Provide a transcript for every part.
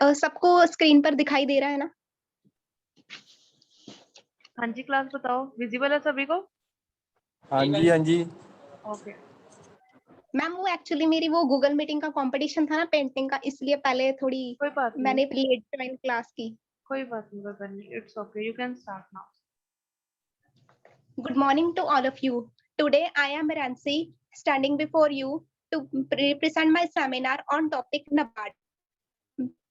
सबको स्क्रीन पर दिखाई दे रहा है ना? हाँ जी, क्लास बताओ, विजिबल है सभी को? हाँ जी, हाँ जी। ओके। मैम वो एक्चुअली मेरी वो गूगल मीटिंग का कंपटीशन था ना पेंटिंग का, इसलिए पहले थोड़ी कोई बात नहीं, मैंने लेट ज्वाइन क्लास की। कोई बात नहीं, it's okay, you can start now. Good morning to all of you. Today I am Ransi standing before you to present my seminar on topic NABARD.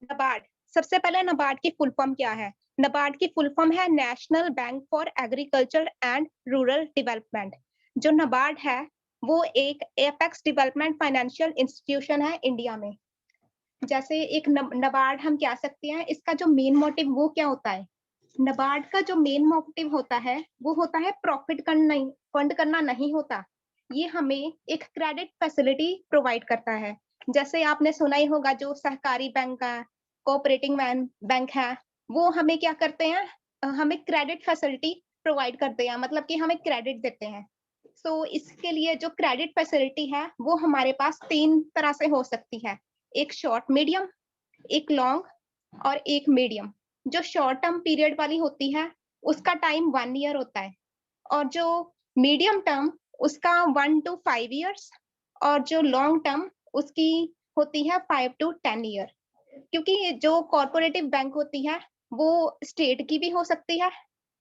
NABARD सबसे पहले NABARD की full form क्या है? NABARD की full form है national bank for agriculture and rural development. जो NABARD है वो एक एपेक्स डेवलपमेंट फाइनेंशियल इंस्टीट्यूशन है इंडिया में। जैसे एक NABARD हम कह सकते हैं, इसका जो मेन मोटिव वो क्या होता है? NABARD का जो मेन मोटिव होता है वो होता है प्रॉफिट करना, फंड करना नहीं होता। ये हमें एक क्रेडिट फैसिलिटी प्रोवाइड करता है। जैसे आपने सुना ही होगा जो सहकारी बैंक है, कोऑपरेटिव बैंक है, वो हमें क्या करते हैं, हमें क्रेडिट फैसिलिटी प्रोवाइड करते हैं, मतलब कि हमें क्रेडिट देते हैं। सो इसके लिए जो क्रेडिट फैसिलिटी है वो हमारे पास 3 तरह से हो सकती है, एक शॉर्ट मीडियम, एक लॉन्ग और एक मीडियम। जो शॉर्ट टर्म पीरियड वाली होती है उसका टाइम 1 ईयर होता है, और जो मीडियम टर्म उसका 1 to 5 ईयर्स, और जो लॉन्ग टर्म उसकी होती है 5 to 10 ईयर। क्योंकि जो कॉर्पोरेटिव बैंक होती है वो स्टेट की भी हो सकती है।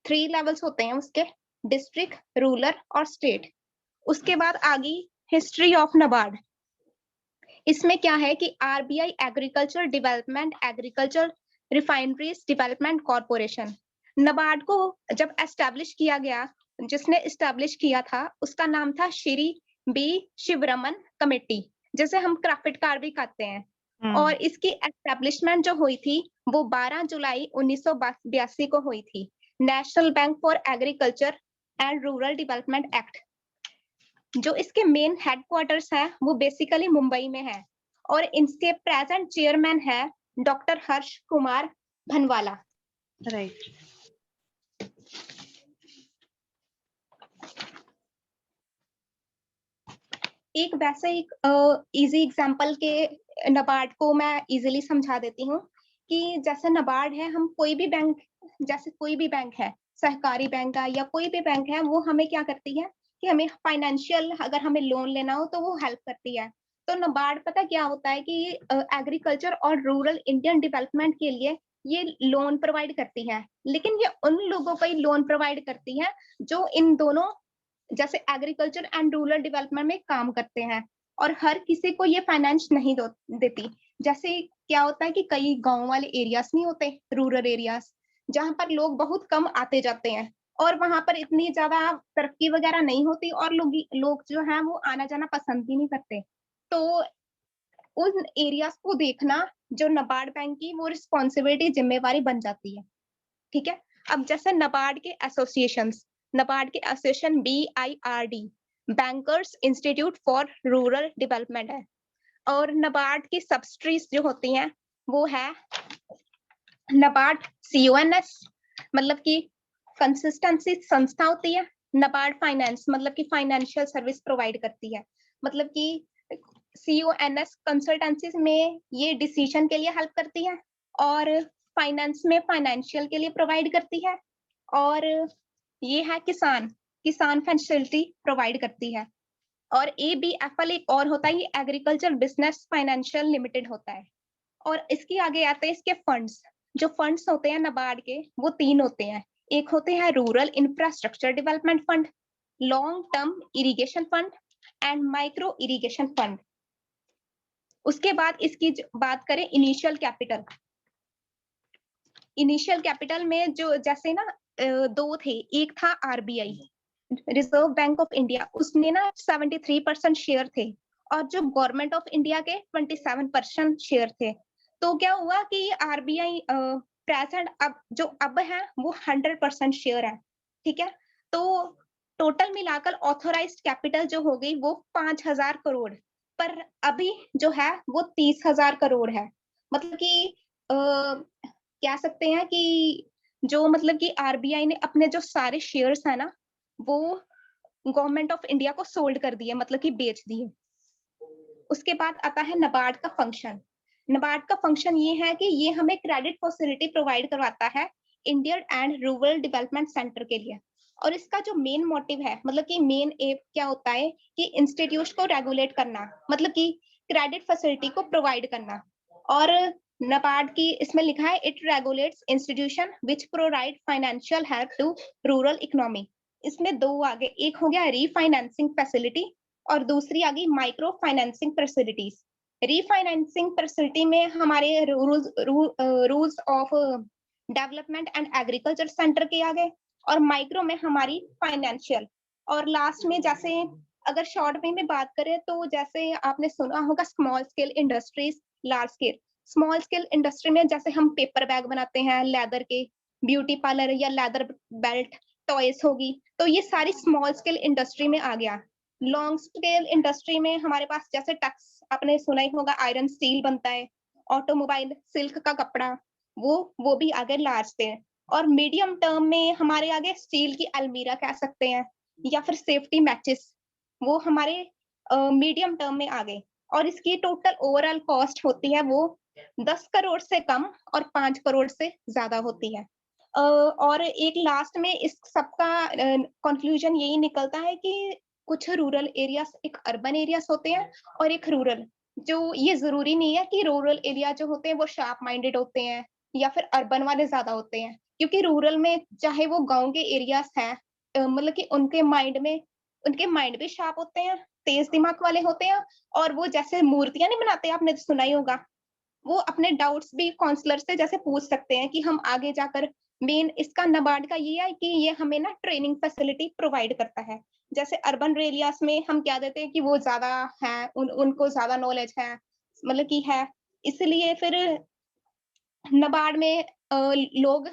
3 लेवल्स होते हैं उसके, डिस्ट्रिक्ट, रूरल और स्टेट। उसके बाद आगे हिस्ट्री ऑफ NABARD। इसमें क्या है कि RBI agriculture development agriculture refineries development corporation, NABARD को जब एस्टेब्लिश किया गया, जिसने एस्टेब्लिश किया था उसका नाम था श्री बी शिवरमन कमेटी, जैसे हम क्राफ्ट कार्ड भी खाते हैं। और इसकी एस्टेब्लिशमेंट जो हुई थी वो 12 जुलाई 1982 को हुई थी। National bank for agriculture and rural development act. जो इसके मेन हेडक्वार्टर्स है वो बेसिकली मुंबई में है, और इनके प्रेजेंट चेयरमैन है डॉक्टर हर्ष कुमार भनवाला। राइट। एक वैसे एक इजी एग्जांपल के NABARD को मैं इजीली समझा देती हूँ कि जैसे NABARD है, हम कोई भी बैंक, जैसे कोई भी बैंक है, सहकारी बैंक है या कोई भी बैंक है, वो हमें क्या करती है कि हमें फाइनेंशियल, अगर हमें लोन लेना हो तो वो हेल्प करती है। तो NABARD पता क्या होता है कि एग्रीकल्चर और रूरल इंडियन डेवलपमेंट के लिए ये लोन प्रोवाइड करती है, लेकिन ये उन लोगों को ही लोन प्रोवाइड करती है जो इन दोनों, जैसे एग्रीकल्चर एंड रूरल डेवलपमेंट में काम करते हैं, और हर किसी को ये फाइनेंस नहीं देती। जैसे क्या होता है कि कई गांव वाले एरियाज नहीं होते, रूरल एरियाज, जहां पर लोग बहुत कम आते जाते हैं और वहां पर इतनी ज्यादा तरक्की वगैरह नहीं होती, और लोग जो है वो आना जाना पसंद भी नहीं करते। तो उन एरियाज को देखना जो NABARD बैंक की वो रिस्पॉन्सिबिलिटी, जिम्मेवारी बन जाती है। ठीक है। अब जैसे NABARD के एसोसिएशंस, NABARD के association BIRD, bankers institute for rural development है, और NABARD की सब्सिडरीज जो होती हैं वो है NABARD CONS, मतलब कि कंसिस्टेंसी संस्था होती है। NABARD फाइनेंस, मतलब कि फाइनेंशियल सर्विस प्रोवाइड करती है, मतलब कि CONS कंसल्टेंसी में ये डिसीजन के लिए हेल्प करती है, और फाइनेंस में फाइनेंशियल के लिए प्रोवाइड करती है, और ये है किसान फैसिलिटी प्रोवाइड करती है। और ABFL एक और होता है, ये एग्रीकल्चर बिजनेस फाइनेंशियल लिमिटेड होता है। और इसके आगे आते हैं इसके फंड्स। जो फंड्स होते हैं NABARD के वो 3 होते हैं, एक होते हैं rural infrastructure development fund, long term irrigation fund and micro irrigation fund. उसके बाद इसकी बात करें इनिशियल कैपिटल। इनिशियल कैपिटल में जो जैसे ना 2 थे, एक था RBI, reserve bank of India, उसने ना 73% शेयर थे, और जो गवर्नमेंट ऑफ इंडिया के 27% शेयर थे। तो क्या हुआ कि RBI प्रेजेंट अब है वो 100% शेयर है। ठीक है। तो टोटल मिलाकर ऑथोराइज्ड कैपिटल जो हो गई वो 5,000 करोड़, पर अभी जो है वो 30,000 करोड़ है। मतलब कि कह सकते हैं कि जो, मतलब कि RBI ने अपने जो सारे शेयर्स है ना वो गवर्नमेंट ऑफ इंडिया को सोल्ड कर दिए, मतलब कि बेच दिए। उसके बाद आता है NABARD का फंक्शन। नाबार्ड का फंक्शन ये है कि ये हमें क्रेडिट फैसिलिटी प्रोवाइड करवाता है Indian and rural development centre के लिए। और इसका जो मेन मोटिव है, मतलब कि मेन एम क्या होता है कि इंस्टीट्यूट को रेगुलेट करना, मतलब कि क्रेडिट फैसिलिटी को प्रोवाइड करना। और नाबार्ड की इसमें लिखा है it regulates institution which provide financial help to rural economy. इसमें दो आगे, एक हो गया रीफाइनेंसिंग फैसिलिटी और दूसरी आ गई micro financing facilities. Refinancing facility में हमारे rules of development and agriculture centre के आ गए, और माइक्रो में हमारी फाइनेंशियल। और लास्ट में जैसे अगर शॉर्ट में बात करें तो जैसे आपने सुना होगा small scale industries, large scale. Small scale industry में जैसे हम पेपर बैग बनाते हैं लेदर के, ब्यूटी पार्लर या लेदर बेल्ट, टॉयज होगी, तो ये सारी स्मॉल स्केल इंडस्ट्री में आ गया। लॉन्ग स्केल इंडस्ट्री में हमारे पास जैसे टक्स, आपने सुना ही होगा, आयरन स्टील बनता है, ऑटोमोबाइल, सिल्क का कपड़ा, वो भी आगे लार्ज पे। और मीडियम टर्म में हमारे आगे स्टील की अलमीरा कह सकते हैं, या फिर सेफ्टी मैचेस, वो हमारे मीडियम टर्म में आ गए। और इसकी टोटल ओवरऑल कॉस्ट होती है वो 10 करोड़ से कम और 5 करोड़ से ज्यादा होती है। और एक लास्ट में इस सबका कंक्लूजन यही निकलता है कि कुछ रूरल एरियाज एक अर्बन एरियाज होते हैं और एक रूरल। जो ये जरूरी नहीं है कि रूरल एरिया जो होते हैं वो शार्प माइंडेड होते हैं या फिर अर्बन वाले ज्यादा होते हैं, क्योंकि रूरल में चाहे वो गांव के एरियाज हैं, मतलब कि उनके माइंड भी शार्प होते हैं, तेज दिमाग वाले होते हैं। और वो जैसे मूर्तियां नहीं बनाते, आपने तो सुना ही होगा, वो अपने डाउट्स भी काउंसलर से जैसे पूछ सकते हैं कि हम आगे जाकर। मेन इसका नाबार्ड का ये है कि ये हमें ना ट्रेनिंग फैसिलिटी प्रोवाइड करता है। जैसे अर्बन एरियाज में हम क्या देते हैं कि वो ज्यादा है, उनको ज्यादा नॉलेज है, मतलब कि है, इसलिए फिर नाबार्ड में लोग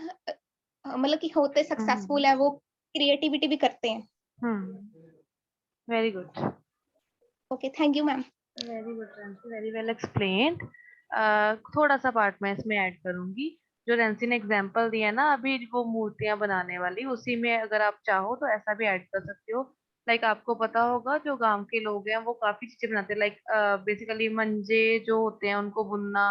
मतलब कि होते सक्सेसफुल है, वो क्रिएटिविटी भी करते हैं। Very good, okay, thank you ma'am. Very good, very well explained. थोड़ा सा पार्ट मैं इसमें ऐड करूंगी। जो रेंसी ने एग्जांपल दिया ना अभी, वो मूर्तियां बनाने वाली, उसी में अगर आप चाहो तो ऐसा भी ऐड कर सकते हो। लाइक आपको पता होगा जो गांव के लोग हैं वो काफी चीजें बनाते हैं, लाइक बेसिकली मंजे जो होते हैं उनको बुनना,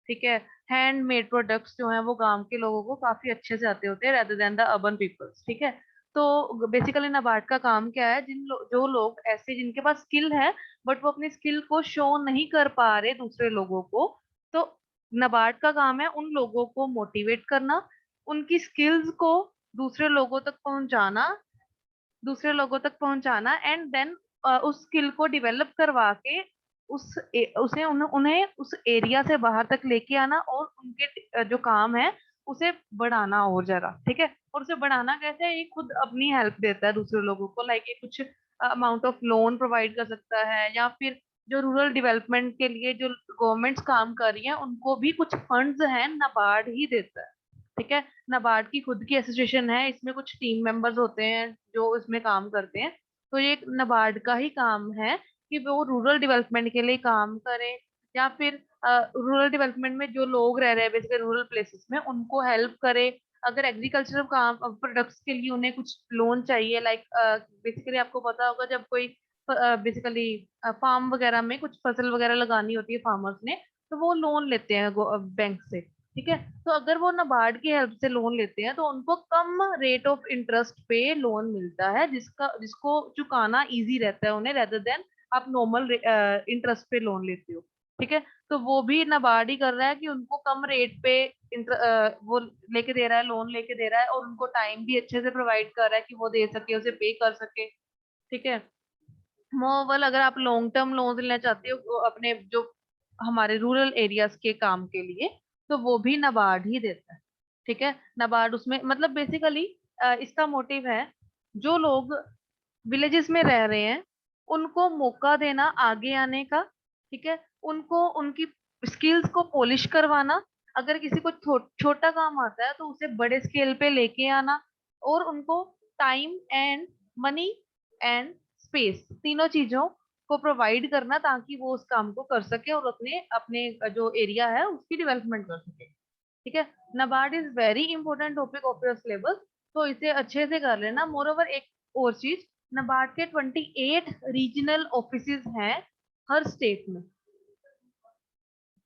ठीक है। हैंडमेड प्रोडक्ट्स जो हैं वो गांव के लोगों को काफी अच्छे से आते होते हैं rather than the urban peoples, ठीक है। तो बेसिकली नाबार्ड का काम क्या है, जो लोग ऐसे जिनके पास स्किल है बट वो अपनी स्किल को शो नहीं कर पा रहे दूसरे लोगों को, तो नाबार्ड का काम है उन लोगों को मोटिवेट करना, उनकी स्किल्स को दूसरे लोगों तक पहुंचाना, एंड देन उस स्किल को डेवलप करवा के उन्हें उस एरिया से बाहर तक लेके आना, और उनके जो काम है उसे बढ़ाना और ज्यादा, ठीक है। और उसे बढ़ाना कैसे है, ये खुद अपनी हेल्प देता है दूसरे लोगों को, लाइक ये कुछ अमाउंट ऑफ लोन प्रोवाइड कर सकता है, या फिर जो रूरल डेवलपमेंट के लिए जो गवर्नमेंट्स काम कर रही है उनको भी कुछ फंड्स हैं नाबार्ड ही देता है, ठीक है। नाबार्ड की खुद की एसोसिएशन है, इसमें कुछ टीम मेंबर्स होते हैं जो इसमें काम करते हैं। तो ये नाबार्ड का ही काम है कि वो रूरल डेवलपमेंट के लिए काम करें, या फिर रूरल डेवलपमेंट में जो लोग रह रहे हैं बेसिकली रूरल प्लेसेस में उनको हेल्प करे। अगर एग्रीकल्चरल काम प्रोडक्ट्स के लिए उन्हें कुछ लोन चाहिए, लाइक बेसिकली आपको पता होगा जब कोई बेसिकली फार्म वगैरह में कुछ फसल वगैरह लगानी होती है फार्मर्स ने, तो वो लोन लेते हैं बैंक से, ठीक है। तो अगर वो नाबार्ड की हेल्प से लोन लेते हैं तो उनको कम रेट ऑफ इंटरेस्ट पे लोन मिलता है, जिसको चुकाना इजी रहता है उन्हें, रेदर देन आप नॉर्मल इंटरेस्ट पे लोन लेते हो, ठीक है। तो वो भी नाबार्ड ही कर रहा है कि उनको कम रेट पे वो लेके दे रहा है, लोन लेके दे रहा है, और उनको टाइम भी अच्छे से प्रोवाइड कर रहा है कि वो दे सके, उसे पे कर सके, ठीक है। मोरओवर अगर आप लॉन्ग टर्म लोन लेना चाहते हो अपने जो हमारे रूरल एरियाज के काम के लिए, तो वो भी नाबार्ड ही देता है, ठीक है। नाबार्ड उसमें मतलब बेसिकली इसका मोटिव है जो लोग विलेजेस में रह रहे हैं उनको मौका देना आगे आने का, ठीक है। उनको उनकी स्किल्स को पॉलिश करवाना, अगर किसी को छोटा काम आता है तो उसे बड़े स्केल पे लेके आना, और उनको time and money and space, तीनों चीजों को प्रोवाइड करना ताकि वो उस काम को कर सके और अपने अपने जो एरिया है उसकी डेवलपमेंट कर सके, ठीक है। NABARD is very important topic of your syllabus, तो इसे अच्छे से कर लेना। मोर ओवर एक और चीज, नाबार्ड के 28 रीजनल ऑफिसेज हैं हर स्टेट में,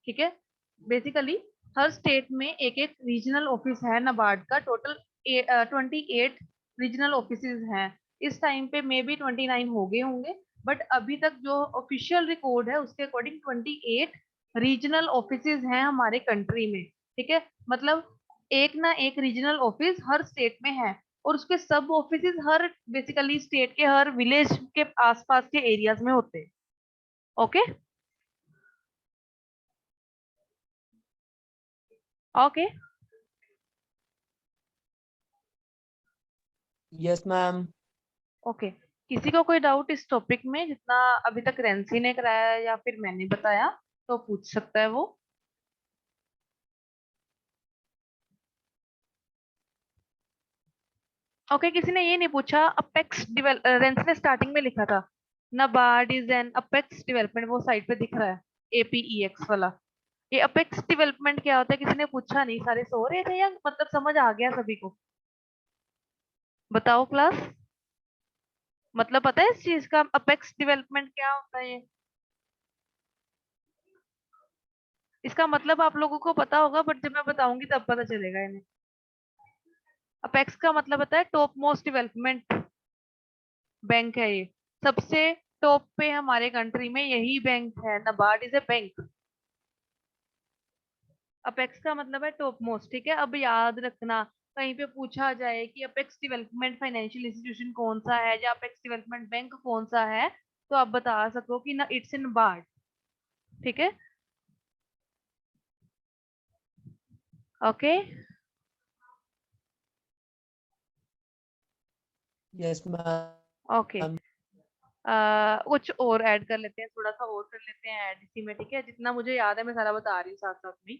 ठीक है। बेसिकली हर स्टेट में एक एक रीजनल ऑफिस है नाबार्ड का। टोटल 28 रीजनल ऑफिसेज हैं। इस टाइम पे मे बी 29 हो गए होंगे, बट अभी तक जो ऑफिशियल रिकॉर्ड है उसके अकॉर्डिंग 28 रीजनल ऑफिसेज हैं हमारे कंट्री में। ठीक है, मतलब एक ना एक रीजनल ऑफिस हर स्टेट में है, और उसके सब ऑफिसेज हर बेसिकली स्टेट के हर विलेज के आसपास के एरियाज में होते हैं। Okay okay yes ma'am. Okay. किसी को कोई डाउट इस टॉपिक में, जितना अभी तक रेंसी ने कराया या फिर मैंने बताया, तो पूछ सकता है वो। ओके, किसी ने ये नहीं पूछा अपेक्स रेंसी ने स्टार्टिंग में लिखा था NABARD is an apex development, वो साइड पे दिख रहा है APEX वाला। ये अपेक्स डेवलपमेंट क्या होता है, किसी ने पूछा नहीं, सारे सो रहे थे या मतलब समझ आ गया सभी को? बताओ क्लास, मतलब पता है इस चीज का अपेक्स डेवलपमेंट क्या होता है? ये इसका मतलब आप लोगों को पता होगा, बट जब मैं बताऊंगी तब पता चलेगा इन्हें। अपेक्स का मतलब होता है टॉप मोस्ट डेवलपमेंट बैंक है ये, सबसे टॉप पे हमारे कंट्री में यही बैंक है। NABARD is a bank. Apex का मतलब है टॉप मोस्ट। ठीक है, अब याद रखना, कहीं पे पूछा जाए कि अपेक्स डेवलपमेंट फाइनेंशियल इंस्टीट्यूशन कौन सा है या अपेक्स डेवलपमेंट बैंक कौन सा है, तो आप बता सको कि ना इट्स इन नाबार्ड। ठीक है, ओके। Yes ma'am. ओके, कुछ और ऐड कर लेते हैं, थोड़ा सा और कर लेते हैं ऐड इसी में। ठीक है, जितना मुझे याद है मैं सारा बता रही हूँ साथ साथ में।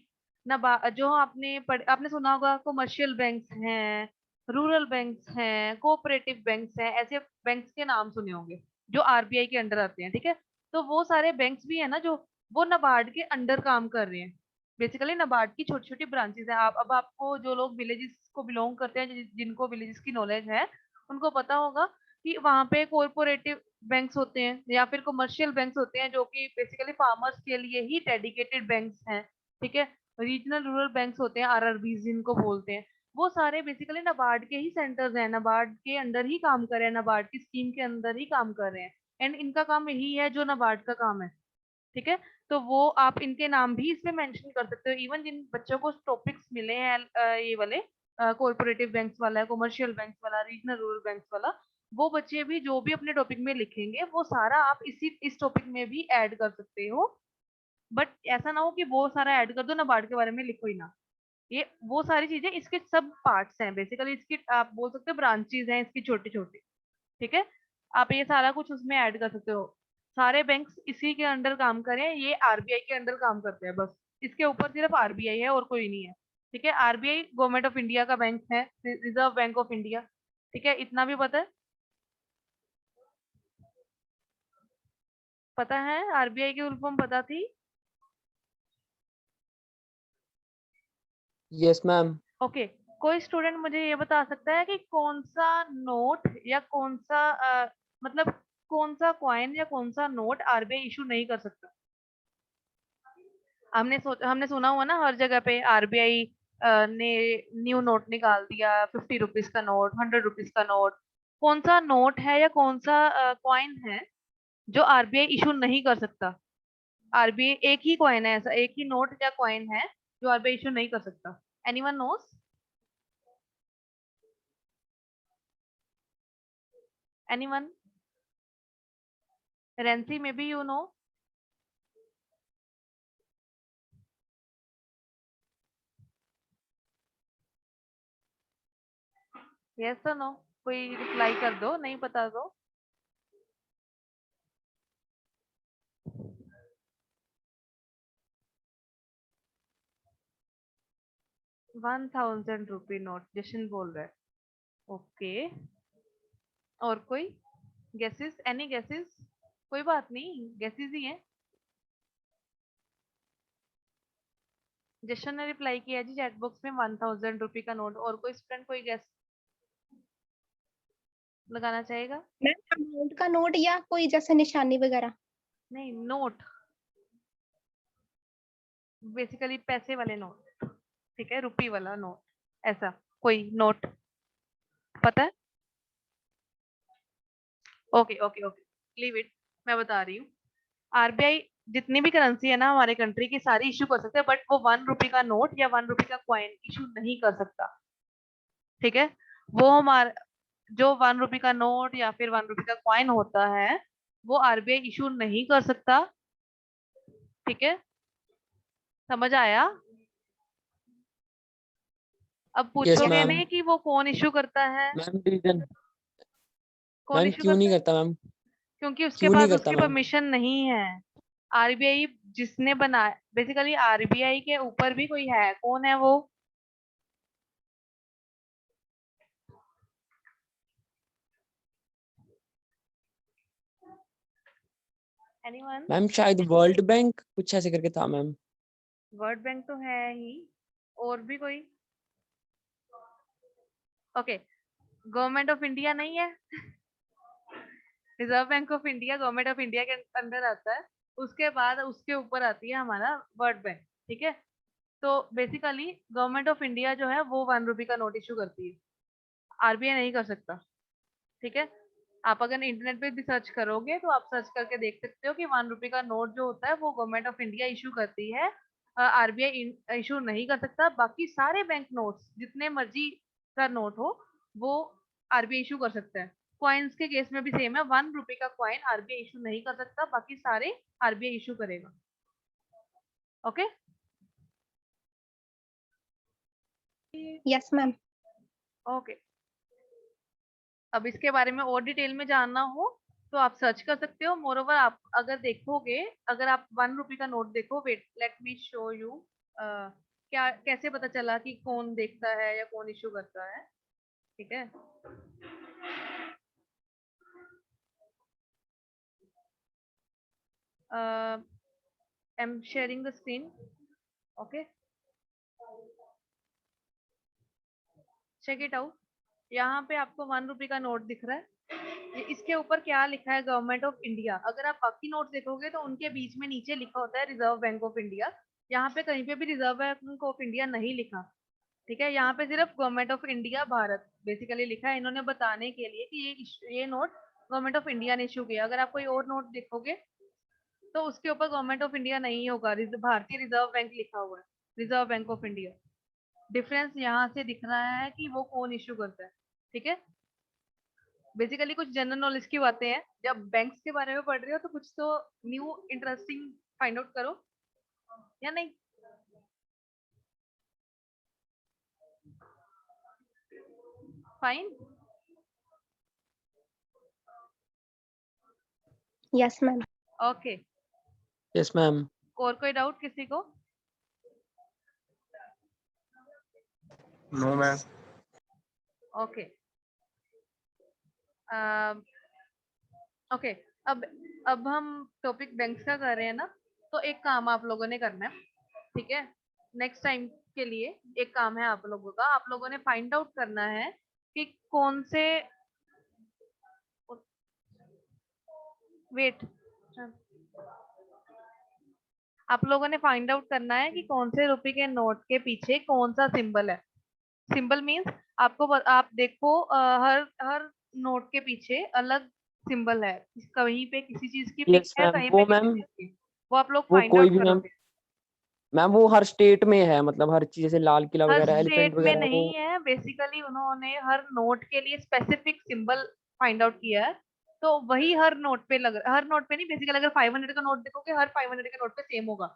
जो आपने सुना होगा कमर्शियल बैंक्स हैं, रूरल बैंक्स हैं, कोऑपरेटिव बैंक्स हैं, ऐसे बैंक्स के नाम सुने होंगे जो RBI के अंडर आते हैं। ठीक है, तो वो सारे बैंक्स भी है ना जो वो नाबार्ड के अंडर काम कर रहे हैं। बेसिकली नाबार्ड की छोटी छोटी ब्रांचेस है। अब आपको जो लोग विलेजेस को बिलोंग करते हैं, जिनको विलेजेस की नॉलेज है, उनको पता होगा कि वहां पे कॉरपोरेटिव बैंक्स होते हैं या फिर कमर्शियल बैंक्स होते हैं, जो कि बेसिकली फार्मर्स के लिए ही डेडिकेटेड बैंक्स हैं। ठीक है, रीजनल रूरल बैंक्स होते हैं, RRBs जिनको बोलते हैं। वो सारे बेसिकली नाबार्ड के ही सेंटर्स हैं, नाबार्ड के अंदर ही काम कर रहे हैं, नाबार्ड की स्कीम के अंदर ही काम कर रहे हैं। एंड इनका काम यही है जो नाबार्ड का काम है। ठीक है, तो वो आप इनके नाम भी इसमें मेंशन कर सकते हो। इवन जिन बच्चों को टॉपिक्स मिले हैं ये वाले कॉर्पोरेटिव बैंक्स वाला, कमर्शियल बैंक्स वाला, रीजनल रूरल बैंक्स वाला, वो बच्चे भी जो भी अपने टॉपिक में लिखेंगे वो सारा आप इस टॉपिक में भी ऐड कर सकते हो। बट ऐसा ना हो कि वो सारा ऐड कर दो, नाबार्ड के बारे में लिखो ही ना। ये वो सारी चीजें इसके सब पार्ट्स हैं, बेसिकली इसकी आप बोल सकते हो ब्रांचेज हैं इसकी छोटी छोटी। ठीक है, आप ये सारा कुछ उसमें ऐड कर सकते हो। सारे बैंक्स इसी के अंडर काम करें, ये RBI के अंडर काम करते हैं बस। इसके ऊपर सिर्फ RBI है और कोई नहीं है। ठीक है, RBI गवर्नमेंट ऑफ इंडिया का बैंक है, रिजर्व बैंक ऑफ इंडिया। ठीक है, इतना भी पता है? पता है RBI की फुल फॉर्म पता थी? Yes ma'am. ओके, कोई स्टूडेंट मुझे ये बता सकता है कि कौन सा नोट या कौन सा मतलब कौन सा कॉइन या कौन सा नोट RBI इशू नहीं कर सकता? हमने सुना हुआ ना हर जगह पे RBI ने न्यू नोट निकाल दिया, 50 रुपीज का नोट, 100 रुपीज का नोट। कौन सा नोट है या कौन सा कॉइन है जो RBI इशू नहीं कर सकता? RBI एक ही कॉइन है, ऐसा एक ही नोट या कॉइन है जो RBI इशू नहीं कर सकता। Anyone nose? एनीवन? रेंसी में बी यू नो? यस और नो? कोई रिप्लाई कर दो, नहीं पता तो। ₹1000 नोट जशन बोल रहा है। ओके, और कोई गेसेस? Any guesses? कोई बात नहीं, गेसेस ही है। जशन ने रिप्लाई किया जी चैट बॉक्स में ₹1000 का नोट। और कोई स्टूडेंट कोई गेस लगाना चाहेगा? मैम अमाउंट का नोट या कोई जैसे निशानी वगैरह? नहीं, नोट। बेसिकली पैसे वाले नोट, ठीक है, रुपी वाला नोट, ऐसा कोई नोट पता है? Okay okay okay, leave it, मैं बता रही हूँ। आरबीआई जितनी भी करेंसी है ना हमारे कंट्री की सारी इशू कर सकते हैं, बट वो 1 रुपए का नोट या 1 रुपए का कॉइन इशू नहीं कर सकता, ठीक है। वो हमारा जो 1 रुपए का नोट या फिर 1 रुपए का कॉइन होता है वो आरबीआई इशू नहीं कर सकता, ठीक है, समझ आया? अब Yes, पूछोगे ma'am. नहीं कि वो कौन इशू करता है, मैम रीजन कौन मैम इशू क्यों नहीं करता है? करता मैम? क्योंकि उसके क्यों नहीं पास करता उसकी मैम? परमिशन नहीं है। आरबीआई जिसने बनाया, बेसिकली आरबीआई के ऊपर भी कोई है, कौन है वो? एनीवन? मैम शायद वर्ल्ड बैंक कुछ ऐसे करके था मैम। वर्ल्ड बैंक तो है ही, और भी कोई? ओके, गवर्नमेंट ऑफ इंडिया नहीं है? Reserve bank of India government of India के अंदर आता है, उसके बाद उसके ऊपर आती है हमारा वर्ल्ड बैंक, ठीक है। तो बेसिकली गवर्नमेंट ऑफ इंडिया जो है वो 1 रुपए का नोट इशू करती है, आरबीआई नहीं कर सकता, ठीक है। आप अगर इंटरनेट पे भी सर्च करोगे तो आप सर्च करके देख सकते हो कि 1 रुपए का नोट जो होता है वो गवर्नमेंट ऑफ इंडिया इशू करती है, आरबीआई इशू नहीं कर सकता। बाकी सारे बैंक नोट्स जितने मर्जी का नोट हो वो आरबीआई इशू कर सकता है। कॉइन्स के केस में भी सेम है, 1 रुपए का कॉइन आरबीआई इशू नहीं कर सकता, बाकी सारे आरबीआई इशू करेगा, ओके। Yes, ma'am. ओके, अब इसके बारे में और डिटेल में जानना हो तो आप सर्च कर सकते हो। मोरोवर आप अगर देखोगे, अगर आप 1 रुपए का नोट देखो, wait let me show you, क्या कैसे पता चला कि कौन देखता है या कौन इशू करता है, ठीक है। I am sharing the screen, okay, check it out. यहाँ पे आपको 1 रुपए का नोट दिख रहा है, इसके ऊपर क्या लिखा है? Government of India. अगर आप बाकी नोट देखोगे तो उनके बीच में नीचे लिखा होता है रिजर्व बैंक ऑफ इंडिया। यहाँ पे कहीं पे भी रिजर्व बैंक ऑफ इंडिया नहीं लिखा, ठीक है। यहाँ पे सिर्फ government of India Bharat basically लिखा है, इन्होंने बताने के लिए कि ये नोट गवर्नमेंट ऑफ इंडिया ने इशू किया। अगर आप कोई और नोट देखोगे तो उसके ऊपर गवर्नमेंट ऑफ इंडिया नहीं होगा, भारतीय रिजर्व बैंक लिखा हुआ है, reserve bank of India. Difference यहाँ से दिख रहा है कि वो कौन इशू करता है, ठीक है। बेसिकली कुछ जनरल नॉलेज की बातें हैं, जब बैंक्स के बारे में पढ़ रहे हो तो कुछ तो न्यू इंटरेस्टिंग फाइंड आउट करो, या नहीं? Fine? Yes, ma'am. Okay, yes ma'am. और कोई डाउट किसी को? No ma'am. ओके, ओके, अब हम टॉपिक बैंक्स का कर रहे हैं ना, तो एक काम आप लोगों ने करना है, ठीक है। नेक्स्ट टाइम के लिए एक काम है आप लोगों का, आप लोगों ने फाइंड आउट करना है कि कौन से, वेट, आप लोगों ने फाइंड आउट करना है कि कौन से रुपए के नोट के पीछे कौन सा सिंबल है। सिंबल मींस आपको आप देखो, हर हर नोट के पीछे अलग सिंबल है, कहीं पे किसी चीज की पिक यस है, मैम कहीं पे वो किसी मैम चीज की, वो आप लोग वो फाइंड कोई आउट भी मैम करोगे। मैम वो हर स्टेट में है, मतलब हर चीज जैसे लाल किला हर वगैरह एलिफेंट स्टेट में वगैरह है वो। नहीं है, बेसिकली उन्होंने हर नोट के लिए स्पेसिफिक सिंबल फाइंड आउट किया है, तो वही हर नोट पे लग रहा, हर नोट पे नहीं, बेसिकली अगर 500 का नोट देखोगे हर 500 के नोट पे सेम होगा,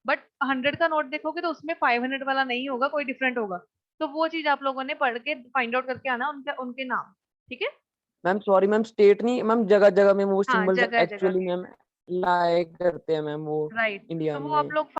बट 100 का नोट देखोगे तो उसमें 500 वाला नहीं होगा, कोई डिफरेंट होगा। तो वो चीज आप लोगों ने पढ़ के फाइंड आउट करके आना उनके उनके नाम, ठीक है। मैम सॉरी मैम, स्टेट नहीं मैम, जगह जगह में वो हाँ, सिंबल्स जगह जगह एक्चुअली के, मैम लाइक करते हैं मैम वो राइट, इंडिया तो वो आप में। लोग